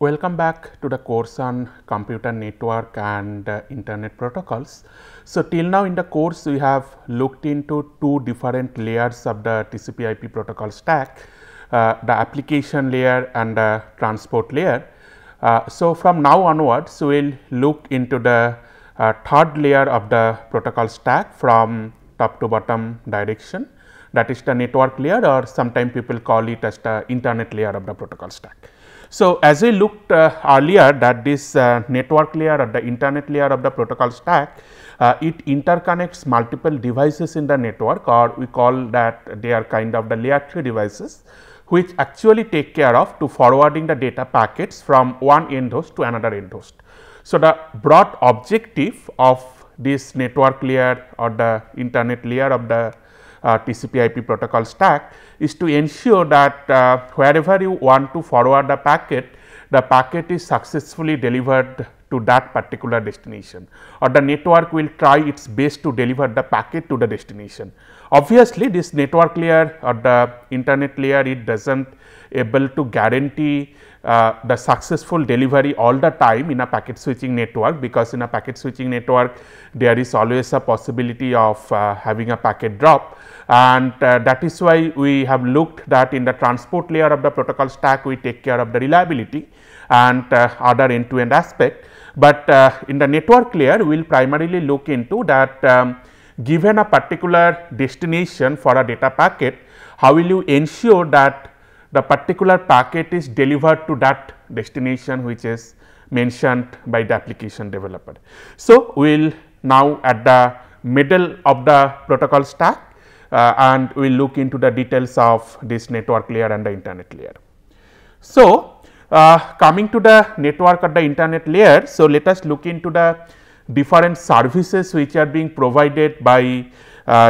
Welcome back to the course on computer network and internet protocols. So, till now in the course we have looked into two different layers of the TCP/IP protocol stack, the application layer and the transport layer. So, from now onwards we will look into the third layer of the protocol stack from top to bottom direction, that is the network layer, or sometimes people call it as the internet layer of the protocol stack. So, as we looked earlier that this network layer or the internet layer of the protocol stack, it interconnects multiple devices in the network, or we call that they are kind of the layer 3 devices, which actually take care of to forwarding the data packets from one end host to another end host. So, the broad objective of this network layer or the internet layer of the TCP/IP protocol stack is to ensure that wherever you want to forward the packet is successfully delivered to that particular destination, or the network will try its best to deliver the packet to the destination. Obviously, this network layer or the internet layer, it does not able to guarantee the successful delivery all the time in a packet switching network, because in a packet switching network there is always a possibility of having a packet drop, and that is why we have looked that in the transport layer of the protocol stack we take care of the reliability and other end to end aspect. But in the network layer we will primarily look into that given a particular destination for a data packet, how will you ensure that the particular packet is delivered to that destination which is mentioned by the application developer. So, we will now at the middle of the protocol stack and we will look into the details of this network layer and the internet layer. So, coming to the network or the internet layer, so let us look into the different services which are being provided by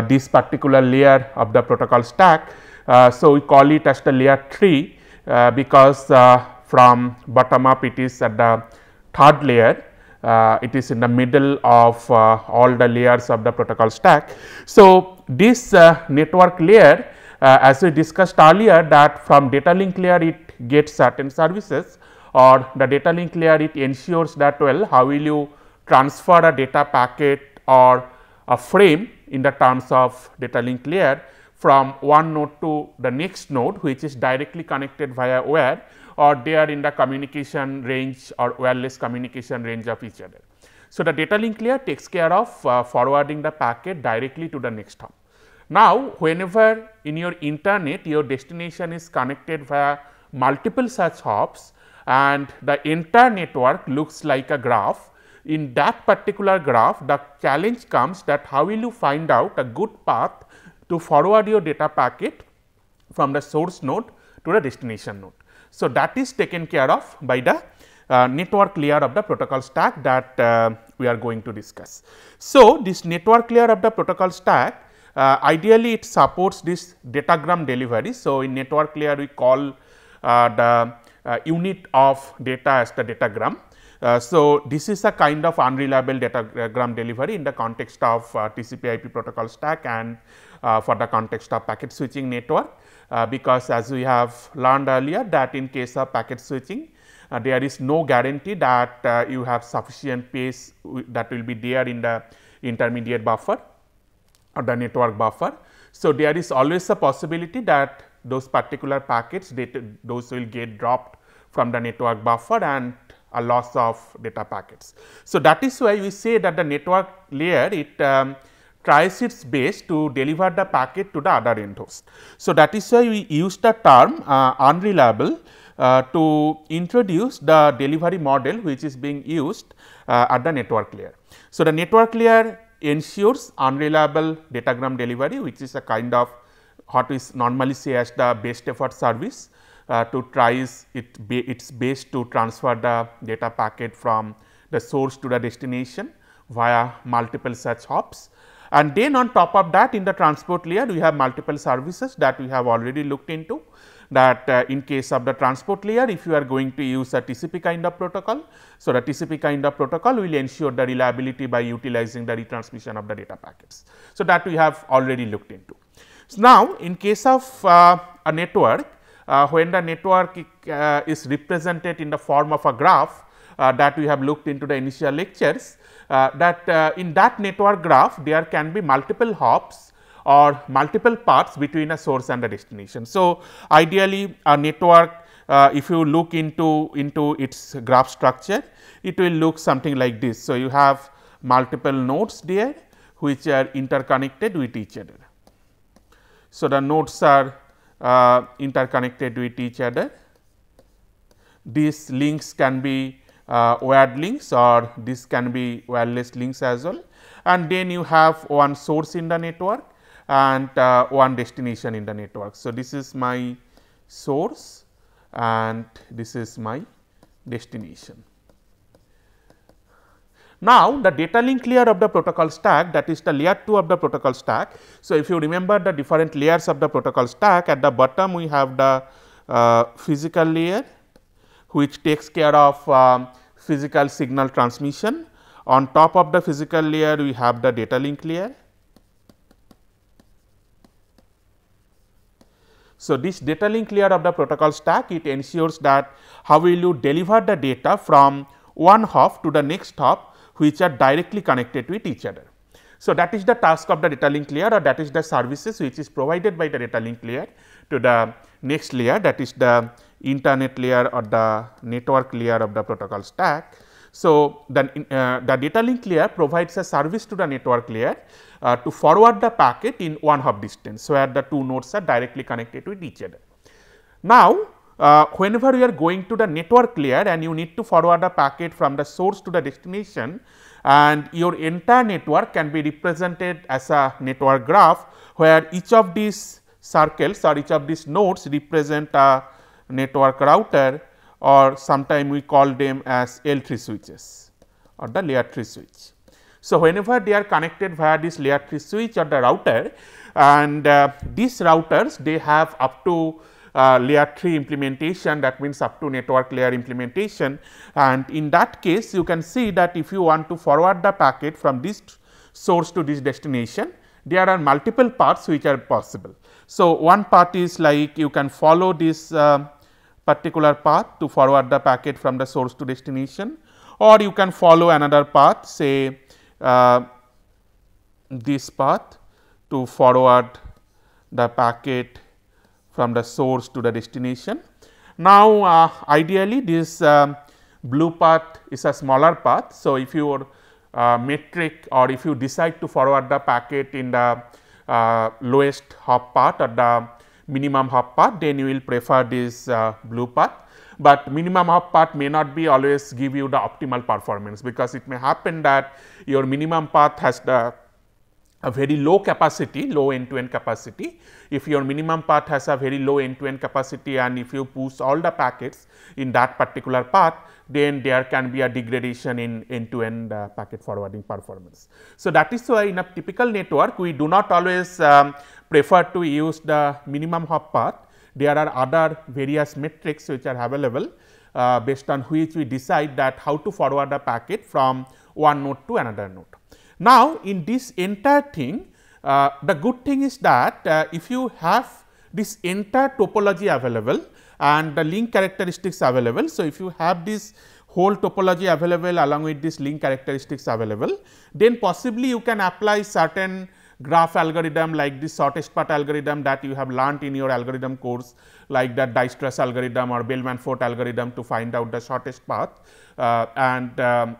this particular layer of the protocol stack. So, we call it as the layer 3 because from bottom up it is at the third layer, it is in the middle of all the layers of the protocol stack. So, this network layer as we discussed earlier, that from data link layer it gets certain services, or the data link layer it ensures that well how will you transfer a data packet or a frame in the terms of data link layer from one node to the next node, which is directly connected via wire, or they are in the communication range or wireless communication range of each other. So, the data link layer takes care of forwarding the packet directly to the next hop. Now, whenever in your internet your destination is connected via multiple such hops and the entire network looks like a graph, in that particular graph the challenge comes that how will you find out a good path to forward your data packet from the source node to the destination node. So, that is taken care of by the network layer of the protocol stack that we are going to discuss. So, this network layer of the protocol stack ideally it supports this datagram delivery. So, in network layer we call the unit of data as the datagram. So, this is a kind of unreliable datagram delivery in the context of TCP/IP protocol stack and for the context of packet switching network, because as we have learned earlier that in case of packet switching there is no guarantee that you have sufficient space that will be there in the intermediate buffer or the network buffer. So, there is always a possibility that those particular packets those will get dropped from the network buffer and a loss of data packets. So, that is why we say that the network layer it tries its best to deliver the packet to the other end host. So, that is why we use the term unreliable to introduce the delivery model which is being used at the network layer. So, the network layer ensures unreliable datagram delivery, which is a kind of what we normally say as the best effort service to try its best to transfer the data packet from the source to the destination via multiple such hops. And then on top of that in the transport layer we have multiple services that we have already looked into, that in case of the transport layer if you are going to use a TCP kind of protocol. So, the TCP kind of protocol will ensure the reliability by utilizing the retransmission of the data packets. So, that we have already looked into. So, now in case of a network when the network is represented in the form of a graph that we have looked into the initial lectures, that in that network graph there can be multiple hops or multiple paths between a source and a destination. So, ideally a network, if you look into its graph structure, it will look something like this. So, you have multiple nodes there which are interconnected with each other. So, the nodes are interconnected with each other. These links can be wired links, or this can be wireless links as well, and then you have one source in the network and one destination in the network. So, this is my source and this is my destination. Now, the data link layer of the protocol stack, that is the layer 2 of the protocol stack. So, if you remember the different layers of the protocol stack, at the bottom we have the physical layer which takes care of physical signal transmission. On top of the physical layer we have the data link layer. So, this data link layer of the protocol stack, it ensures that how will you deliver the data from one hop to the next hop which are directly connected with each other. So, that is the task of the data link layer, or that is the services which is provided by the data link layer to the next layer, that is the internet layer or the network layer of the protocol stack. So, the data link layer provides a service to the network layer to forward the packet in one hop distance, where the two nodes are directly connected with each other. Now, whenever you are going to the network layer and you need to forward a packet from the source to the destination, and your entire network can be represented as a network graph, where each of these circles or each of these nodes represent a network router, or sometime we call them as L3 switches or the layer 3 switch. So, whenever they are connected via this layer 3 switch or the router, and these routers they have up to layer 3 implementation, that means up to network layer implementation, and in that case you can see that if you want to forward the packet from this source to this destination, there are multiple paths which are possible. So, one path is like you can follow this particular path to forward the packet from the source to destination, or you can follow another path, say this path to forward the packet from the source to the destination. Now, ideally this blue path is a smaller path. So, if your metric, or if you decide to forward the packet in the lowest hop path or the minimum hop path, then you will prefer this blue path. But minimum hop path may not be always give you the optimal performance, because it may happen that your minimum path has a very low capacity, low end-to-end capacity. If your minimum path has a very low end-to-end capacity, and if you push all the packets in that particular path, then there can be a degradation in end-to-end packet forwarding performance. So, that is why in a typical network we do not always prefer to use the minimum hop path. There are other various metrics which are available based on which we decide that how to forward a packet from one node to another node. Now, in this entire thing, the good thing is that if you have this entire topology available and the link characteristics available. So, if you have this whole topology available along with this link characteristics available, then possibly you can apply certain graph algorithm like this shortest path algorithm that you have learnt in your algorithm course, like that Dijkstra's algorithm or Bellman-Ford algorithm, to find out the shortest path,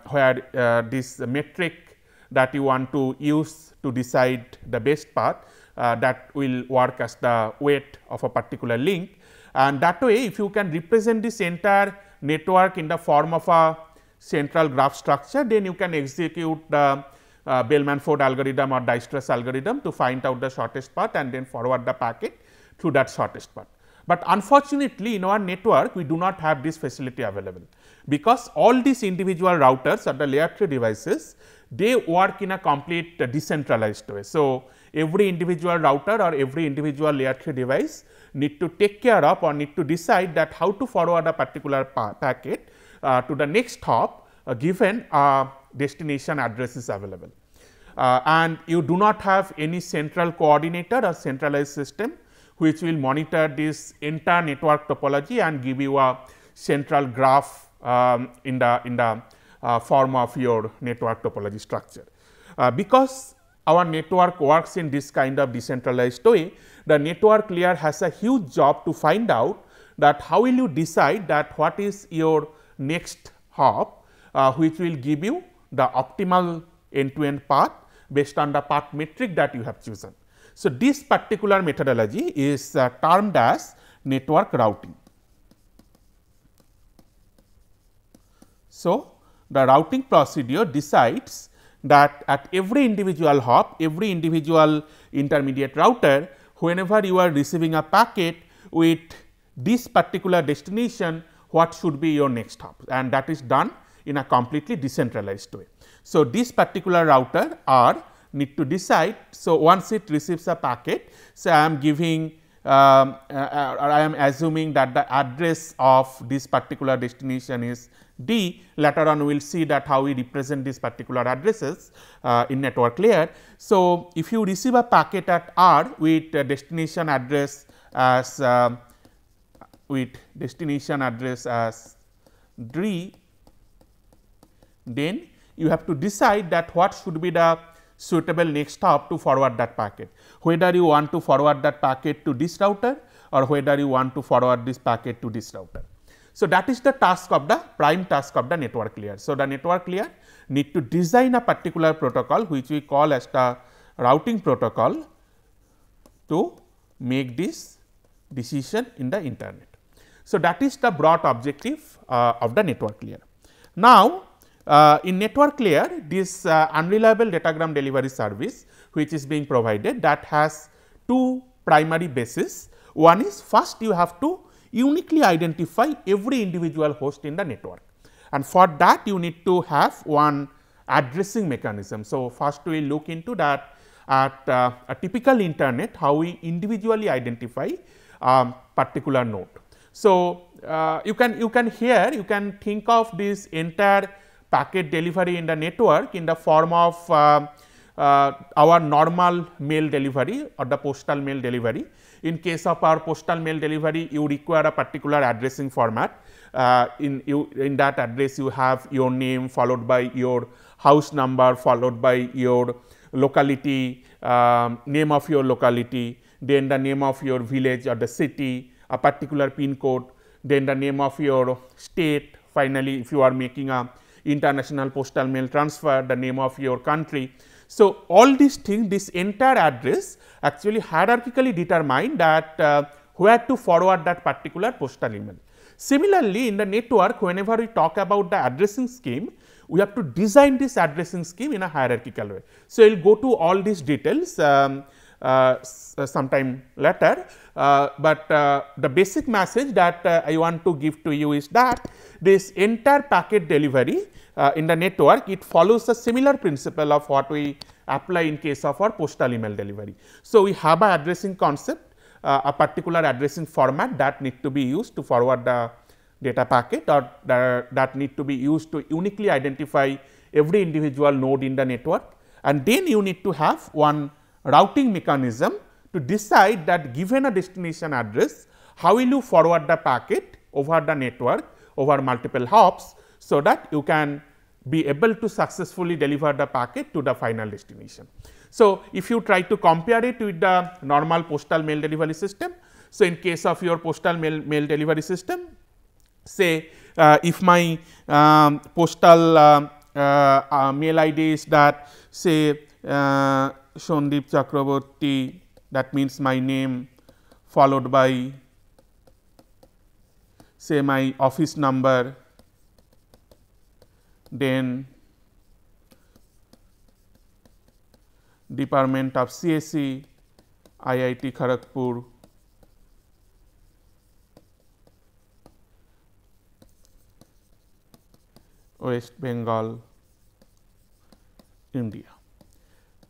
where this metric that you want to use to decide the best path that will work as the weight of a particular link. And that way, if you can represent this entire network in the form of a central graph structure, then you can execute the Bellman-Ford algorithm or Dijkstra's algorithm to find out the shortest path and then forward the packet through that shortest path. But unfortunately, in our network we do not have this facility available, because all these individual routers or the layer 3 devices, they work in a complete decentralized way. So, every individual router or every individual layer 3 device need to take care of or need to decide that how to forward a particular packet to the next hop given a destination address is available. And you do not have any central coordinator or centralized system which will monitor this entire network topology and give you a central graph in the form of your network topology structure. Because our network works in this kind of decentralized way, the network layer has a huge job to find out that how will you decide that what is your next hop, which will give you the optimal end to end path based on the path metric that you have chosen. So, this particular methodology is termed as network routing. So, the routing procedure decides that at every individual hop, every individual intermediate router, whenever you are receiving a packet with this particular destination, what should be your next hop, and that is done in a completely decentralized way. So, this particular router R need to decide. So, once it receives a packet, so I am giving I am assuming that the address of this particular destination is D. Later on we will see that how we represent these particular addresses in network layer. So, if you receive a packet at R with a destination address as D, then you have to decide that what should be the suitable next hop to forward that packet, whether you want to forward that packet to this router or whether you want to forward this packet to this router. So, that is the task of the prime task of the network layer. So, the network layer need to design a particular protocol which we call as the routing protocol to make this decision in the internet. So, that is the broad objective of the network layer. Now, in network layer, this unreliable datagram delivery service which is being provided, that has two primary bases. One is, first you have to uniquely identify every individual host in the network, and for that you need to have one addressing mechanism. So, first we will look into that at a typical internet, how we individually identify particular node. So, you can think of this entire packet delivery in the network in the form of our normal mail delivery or the postal mail delivery. In case of our postal mail delivery, you require a particular addressing format. In that address you have your name followed by your house number followed by your locality, name of your locality, then the name of your village or the city, a particular pin code, then the name of your state, finally, if you are making a international postal mail transfer, the name of your country. So, all these things, this entire address actually hierarchically determine that where to forward that particular postal email. Similarly, in the network, whenever we talk about the addressing scheme, we have to design this addressing scheme in a hierarchical way. So, we will go to all these details sometime later, but the basic message that I want to give to you is that this entire packet delivery in the network, it follows a similar principle of what we apply in case of our postal email delivery. So, we have a addressing concept, a particular addressing format that need to be used to forward the data packet, or that need to be used to uniquely identify every individual node in the network, and then you need to have one routing mechanism to decide that given a destination address, how will you forward the packet over the network over multiple hops, so that you can be able to successfully deliver the packet to the final destination. So, if you try to compare it with the normal postal mail delivery system, so in case of your postal mail delivery system, say if my postal mail ID is that, say Shondeep Chakraborty, that means my name followed by say my office number, then Department of CSE, IIT Kharagpur, West Bengal, India.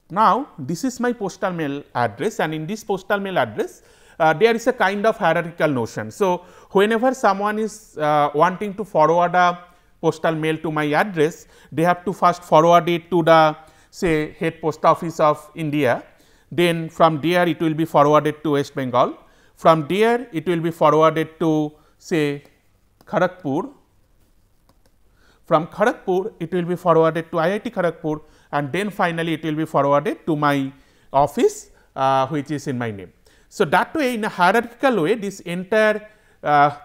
Now, this is my postal mail address, and in this postal mail address there is a kind of hierarchical notion. So, whenever someone is wanting to forward a postal mail to my address, they have to first forward it to the say head post office of India, then from there it will be forwarded to West Bengal. From there it will be forwarded to say Kharagpur. From Kharagpur it will be forwarded to IIT Kharagpur, and then finally it will be forwarded to my office which is in my name. So, that way in a hierarchical way this entire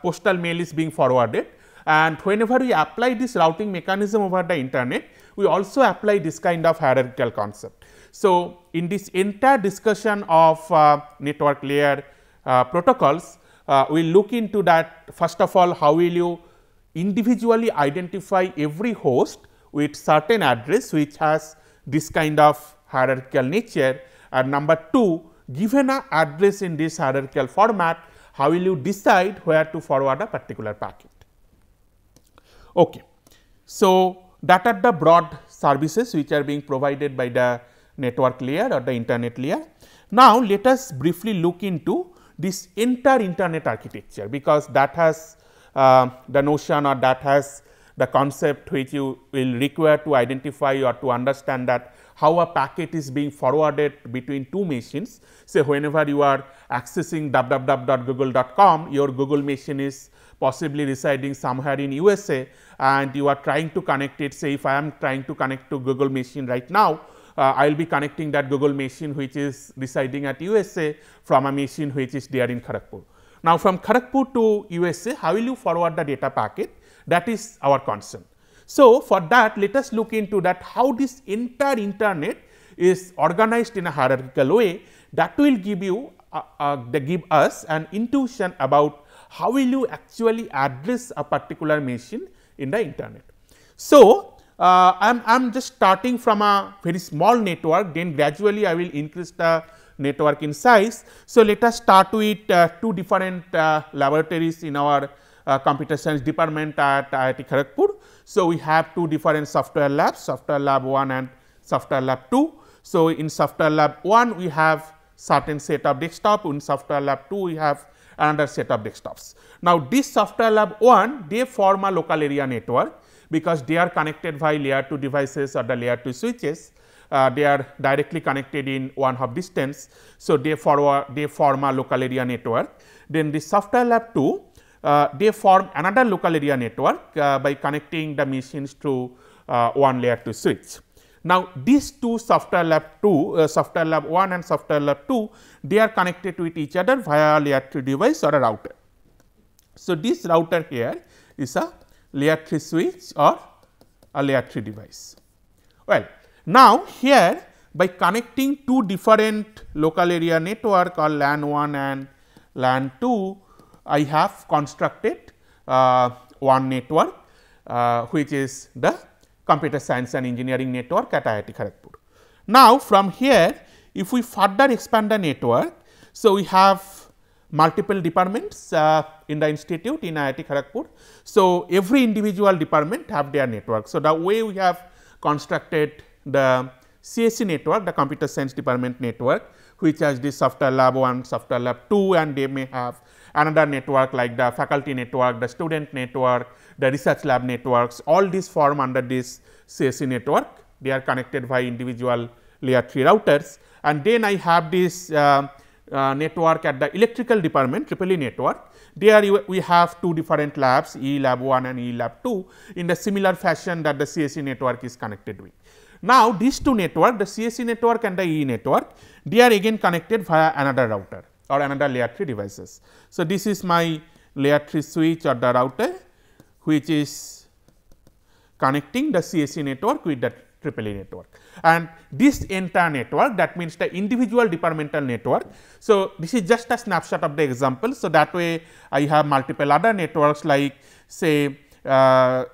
postal mail is being forwarded, and whenever we apply this routing mechanism over the internet, we also apply this kind of hierarchical concept. So, in this entire discussion of network layer protocols, we will look into that. First of all, how will you individually identify every host with certain address which has this kind of hierarchical nature, and number 2, given a address in this hierarchical format, how will you decide where to forward a particular packet. Okay. So, that are the broad services which are being provided by the network layer or the internet layer. Now, let us briefly look into this entire internet architecture, because that has the notion, or that has the concept which you will require to identify or to understand that how a packet is being forwarded between two machines. Say whenever you are accessing www.google.com, your Google machine is possibly residing somewhere in USA, and you are trying to connect it. Say if I am trying to connect to Google machine right now, I will be connecting that Google machine which is residing at USA from a machine which is there in Kharagpur. Now, from Kharagpur to USA, how will you forward the data packet? That is our concern. So, for that let us look into that how this entire internet is organized in a hierarchical way. That will give you give us an intuition about how will you actually address a particular machine in the internet. So, I am just starting from a very small network, then gradually I will increase the network in size. So, let us start with two different laboratories in our computer science department at IIT Kharagpur. So, we have two different software labs, software lab 1 and software lab 2. So, in software lab 1 we have certain set of desktop, in software lab 2 we have another set of desktops. Now, this software lab 1 they form a local area network, because they are connected via layer 2 devices or the layer 2 switches. They are directly connected in one hop distance. So, they form a local area network. Then the software lab 2 they form another local area network by connecting the machines to one layer 2 switch. Now, these two software lab 2, software lab 1 and software lab 2, they are connected with each other via layer 3 device or a router. So, this router here is a layer 3 switch or a layer 3 device. Well, now here by connecting two different local area network or LAN 1 and LAN 2, I have constructed one network which is the computer science and engineering network at IIT Kharagpur. Now, from here if we further expand the network, so we have multiple departments in the institute in IIT Kharagpur. So, every individual department have their network. So, the way we have constructed the CSE network, the computer science department network, which has the software lab 1, software lab 2, and they may have another network like the faculty network, the student network, the research lab networks, all these form under this CSE network. They are connected via individual layer 3 routers, and then I have this network at the electrical department, EEE network. There we have two different labs, E lab 1 and E lab 2, in the similar fashion that the CSE network is connected with. Now, these two network, the CSE network and the E network, they are again connected via another router or another layer 3 devices. So, this is my layer 3 switch or the router which is connecting the CSE network with the EEE network, and this entire network, that means the individual departmental network. So, this is just a snapshot of the example. So, that way I have multiple other networks like say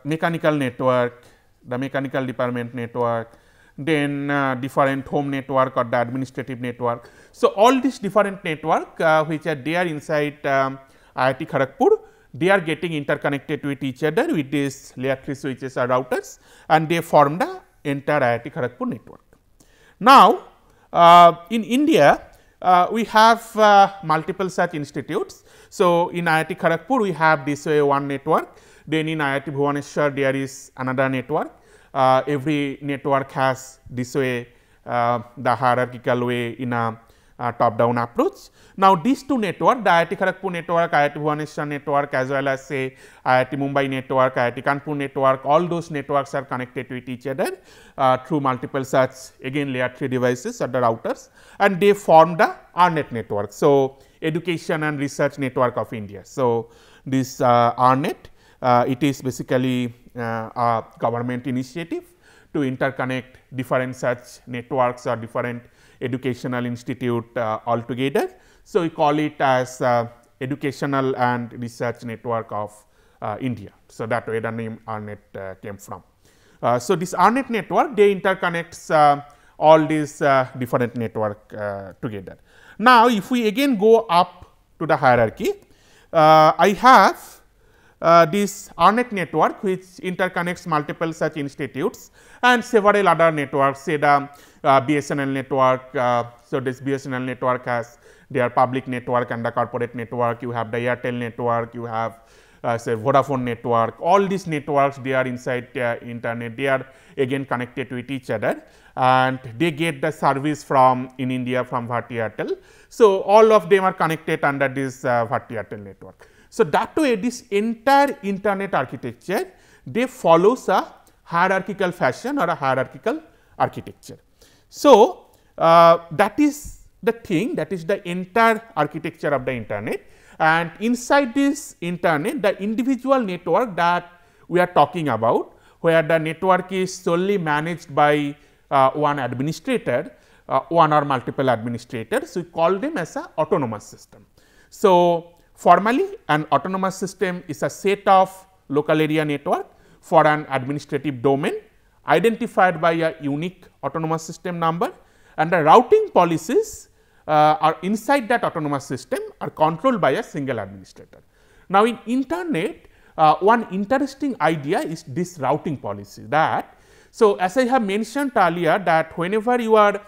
mechanical network, the mechanical department network, then different home network or the administrative network. So, all these different network which are there inside IIT Kharagpur, they are getting interconnected with each other with these layer 3 switches or routers, and they form the entire IIT Kharagpur network. Now, in India we have multiple such institutes. So, in IIT Kharagpur we have this way one network, then in IIT Bhubaneswar there is another network. Every network has this way the hierarchical way in a top down approach. Now, these two network, the IIT Kharagpur network, IIT Bhubaneswar network, as well as say IIT Mumbai network, IIT Kanpur network, all those networks are connected with each other through multiple such again layer 3 devices or the routers, and they form the RNet network. So, Education and Research Network of India. So, this RNet, it is basically a government initiative to interconnect different such networks or different educational institute altogether. So, we call it as Educational and Research Network of India. So, that way the name RNet came from. So, this RNet network, they interconnects all these different network together. Now, if we again go up to the hierarchy, I have this RNet network which interconnects multiple such institutes and several other networks, say the BSNL network. So, this BSNL network has their public network and the corporate network, you have the Airtel network, you have say Vodafone network, all these networks they are inside internet, they are again connected with each other and they get the service from in India from Bharti Airtel. So, all of them are connected under this Bharti Airtel network. So, that way this entire internet architecture they follows a hierarchical fashion or a hierarchical architecture. So, that is the thing, that is the entire architecture of the internet, and inside this internet the individual network that we are talking about, where the network is solely managed by one administrator, one or multiple administrators, we call them as a autonomous system. So, formally an autonomous system is a set of local area network for an administrative domain identified by a unique autonomous system number, and the routing policies are inside that autonomous system are controlled by a single administrator. Now, in internet one interesting idea is this routing policy, that so as I have mentioned earlier that whenever you are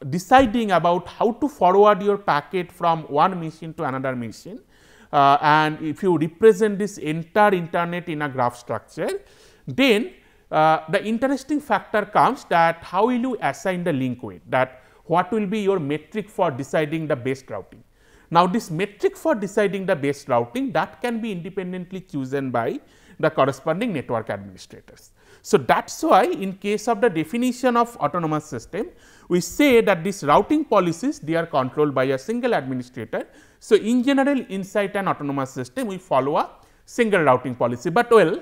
deciding about how to forward your packet from one machine to another machine, and if you represent this entire internet in a graph structure, then the interesting factor comes that how will you assign the link weight, that what will be your metric for deciding the best routing. Now, this metric for deciding the best routing, that can be independently chosen by the corresponding network administrators. So, that is why in case of the definition of autonomous system, we say that these routing policies they are controlled by a single administrator. So, in general inside an autonomous system we follow a single routing policy, but well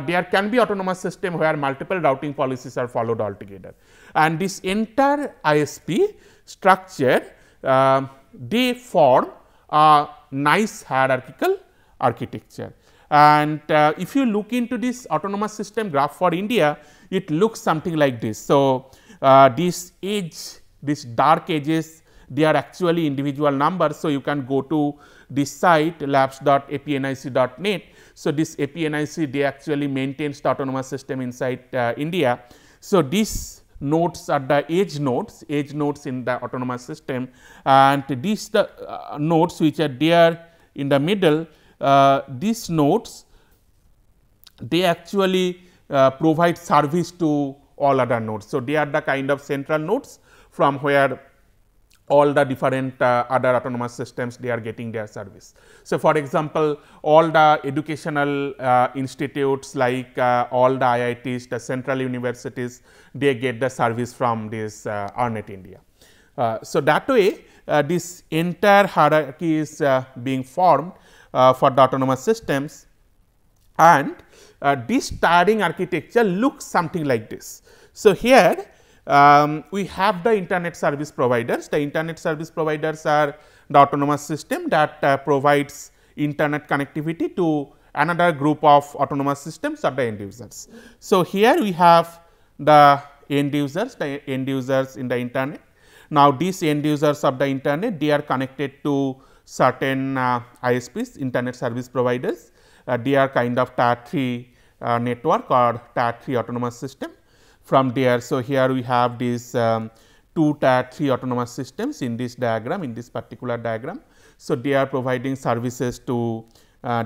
there can be autonomous system where multiple routing policies are followed altogether. And this entire ISP structure they form a nice hierarchical architecture. And if you look into this autonomous system graph for India, it looks something like this. So, this edge, these dark edges, they are actually individual numbers. So, you can go to this site labs.apnic.net. So, this APNIC they actually maintains the autonomous system inside India. So, these nodes are the edge nodes in the autonomous system, and these the nodes which are there in the middle, these nodes they actually provide service to all other nodes. So, they are the kind of central nodes from where all the different other autonomous systems they are getting their service. So, for example, all the educational institutes like all the IITs, the central universities, they get the service from this RNet India. So, that way this entire hierarchy is being formed for the autonomous systems, and this tiering architecture looks something like this. So, here we have the internet service providers. The internet service providers are the autonomous system that provides internet connectivity to another group of autonomous systems or the end users. So, here we have the end users in the internet. Now, these end users of the internet they are connected to certain ISPs, internet service providers. They are kind of tier 3 network or tier 3 autonomous system. From there, so here we have these 2 tier 3 autonomous systems in this diagram, in this particular diagram. So, they are providing services to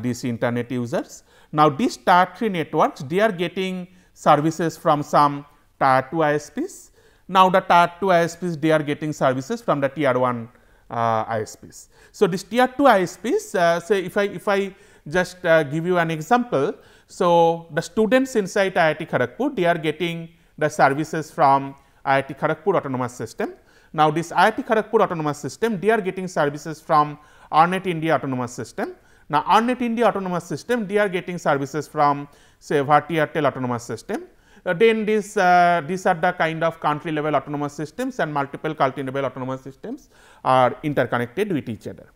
these internet users. Now, these tier 3 networks they are getting services from some tier 2 ISPs, Now, the tier 2 ISPs, they are getting services from the tier 1 ISPs. So, this tier 2 ISPs, say if I just give you an example. So, the students inside IIT Kharagpur, they are getting the services from IIT Kharagpur Autonomous System. Now, this IIT Kharagpur Autonomous System, they are getting services from ARNet India Autonomous System. Now, ARNet India Autonomous System, they are getting services from say Bharti Airtel Autonomous System. Then these are the kind of country level autonomous systems, and multiple country level autonomous systems are interconnected with each other.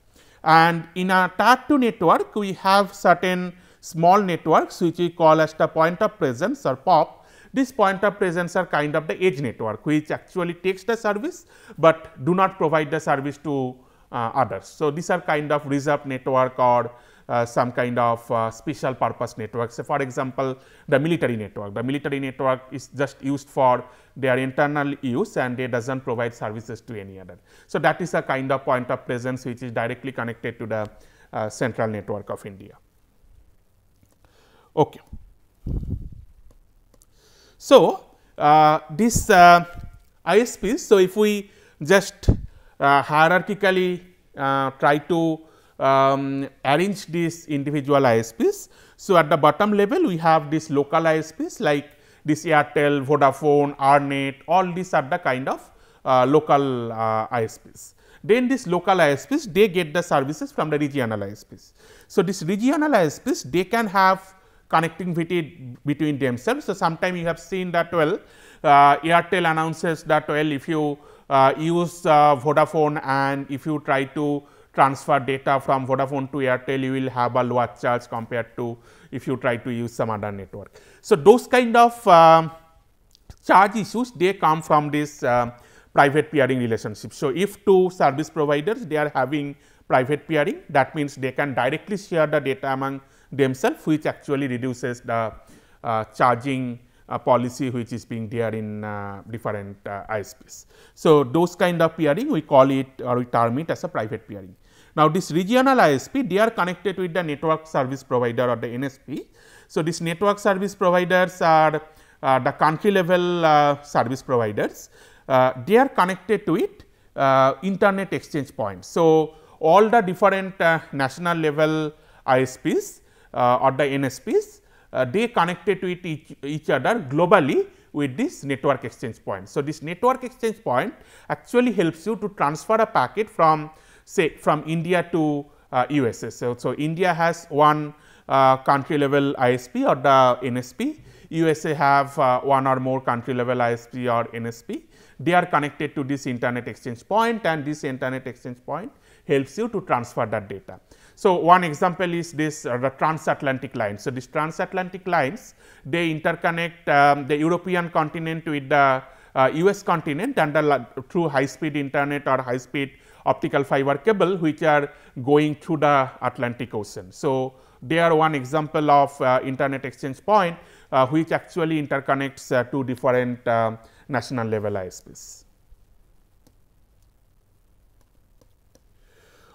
And in a tier 2 network, we have certain small networks which we call as the point of presence or POP. This point of presence are kind of the edge network, which actually takes the service, but do not provide the service to others. So, these are kind of reserved network or some kind of special purpose network. So, for example, the military network is just used for their internal use, and it does not provide services to any other. So, that is a kind of point of presence which is directly connected to the central network of India. Okay. So, this ISPs, so if we just hierarchically try to arrange these individual ISPs. So, at the bottom level we have these local ISPs like this Airtel, Vodafone, ARNet, all these are the kind of local ISPs. Then these local ISPs, they get the services from the regional ISPs. So, this regional ISPs, they can have connectivity between themselves. So, sometime you have seen that well, Airtel announces that well, if you use Vodafone and if you try to transfer data from Vodafone to Airtel, you will have a lower charge compared to if you try to use some other network. So, those kind of charge issues, they come from this private peering relationship. So, if two service providers, they are having private peering, that means they can directly share the data among themselves, which actually reduces the charging policy which is being there in different ISPs. So, those kind of peering, we call it or we term it as a private peering. Now, this regional ISP, they are connected with the network service provider or the NSP. So, these network service providers are the country level service providers. They are connected to it internet exchange points. So, all the different national level ISPs or the NSPs, they connected to it each other globally with this network exchange point. So, this network exchange point actually helps you to transfer a packet from say from India to USA. So, India has one country level ISP or the NSP, USA have one or more country level ISP or NSP. They are connected to this internet exchange point, and this internet exchange point helps you to transfer that data. So, one example is this the transatlantic lines. So, these transatlantic lines, they interconnect the European continent with the US continent and through high speed internet or high speed optical fiber cable, which are going through the Atlantic Ocean. So, they are one example of internet exchange point which actually interconnects two different national level ISPs.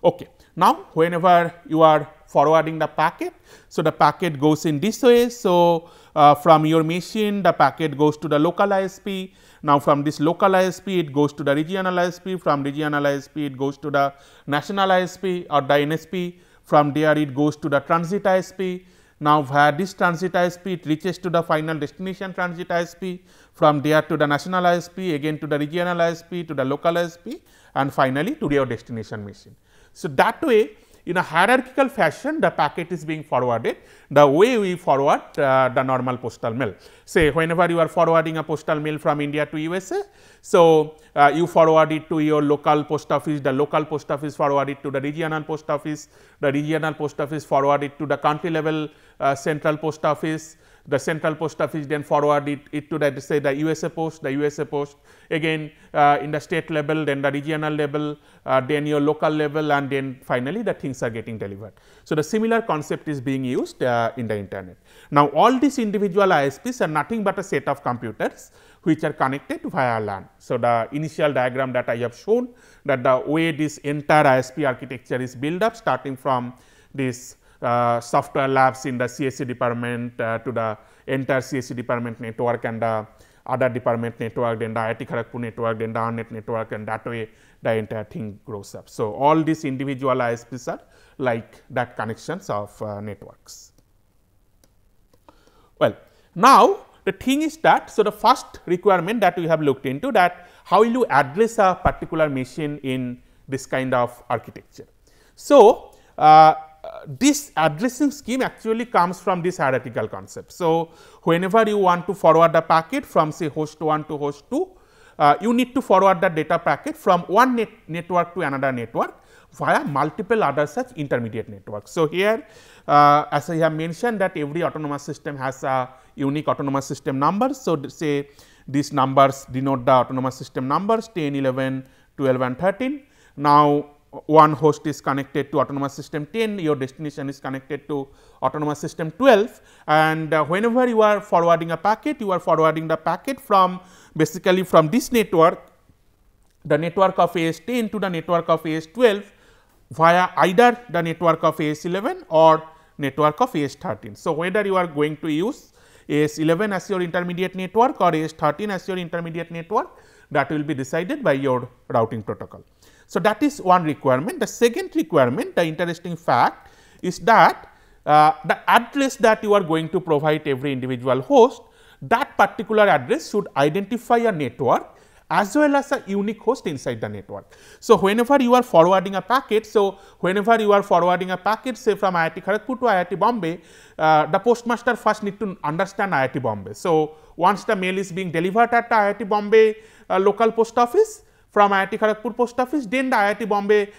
Okay. Now, whenever you are forwarding the packet, so the packet goes in this way. So, from your machine, the packet goes to the local ISP. Now, from this local ISP, it goes to the regional ISP. From regional ISP, it goes to the national ISP or the NSP. From there, it goes to the transit ISP. Now, via this transit ISP, it reaches to the final destination transit ISP. From there to the national ISP, again to the regional ISP, to the local ISP, and finally to your destination machine. So, that way in a hierarchical fashion, the packet is being forwarded the way we forward the normal postal mail. Say whenever you are forwarding a postal mail from India to USA, so you forward it to your local post office, the local post office forward it to the regional post office forward it to the country level central post office, the central post office then forward it to the say the USA post again in the state level, then the regional level, then your local level, and then finally the things are getting delivered. So, the similar concept is being used in the internet. Now, all these individual ISPs are nothing but a set of computers which are connected via LAN. So, the initial diagram that I have shown, that the way this entire ISP architecture is built up, starting from this software labs in the CSE department to the entire CSE department network and the other department network, then the IIT Kharagpur network, then the ARNet network, and that way the entire thing grows up. So, all these individual ISPs are like that connections of networks. Well, now the thing is that, so the first requirement that we have looked into, that how will you address a particular machine in this kind of architecture. So, this addressing scheme actually comes from this hierarchical concept. So, whenever you want to forward a packet from say host 1 to host 2, you need to forward the data packet from one network to another network via multiple other such intermediate networks. So, here as I have mentioned that every autonomous system has a unique autonomous system number. So, say these numbers denote the autonomous system numbers 10, 11, 12 and 13. Now, one host is connected to autonomous system 10, your destination is connected to autonomous system 12, and whenever you are forwarding a packet, you are forwarding the packet from basically from this network, the network of AS10 to the network of AS12 via either the network of AS11 or network of AS13. So, whether you are going to use AS11 as your intermediate network or AS13 as your intermediate network, that will be decided by your routing protocol. So, that is one requirement. The second requirement, the interesting fact is that the address that you are going to provide every individual host, that particular address should identify a network as well as a unique host inside the network. So, whenever you are forwarding a packet, say from IIT Kharagpur to IIT Bombay, the postmaster first need to understand IIT Bombay. So, once the mail is being delivered at the IIT Bombay local post office from IIT Kharagpur post office, then the IIT Bombay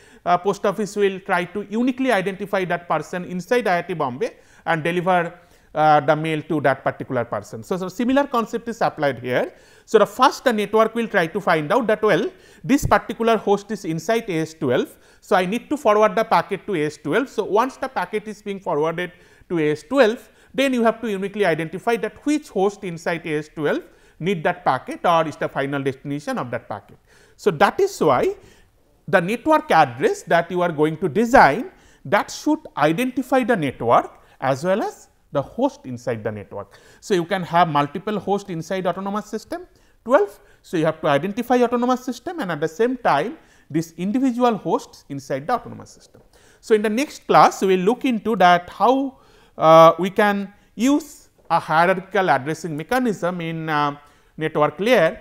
post office will try to uniquely identify that person inside IIT Bombay and deliver the mail to that particular person. So, similar concept is applied here. So, the first the network will try to find out that well, this particular host is inside AS12. So, I need to forward the packet to AS12. So, once the packet is being forwarded to AS12, then you have to uniquely identify that which host inside AS12 need that packet or is the final destination of that packet. So, that is why the network address that you are going to design, that should identify the network as well as the host inside the network. So, you can have multiple hosts inside autonomous system 12. So, you have to identify autonomous system and at the same time this individual hosts inside the autonomous system. So, in the next class we will look into that how we can use a hierarchical addressing mechanism in network layer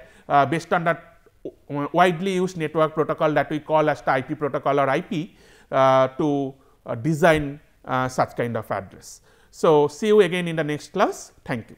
based on that widely used network protocol that we call as the IP protocol or IP to design such kind of address. So, see you again in the next class. Thank you.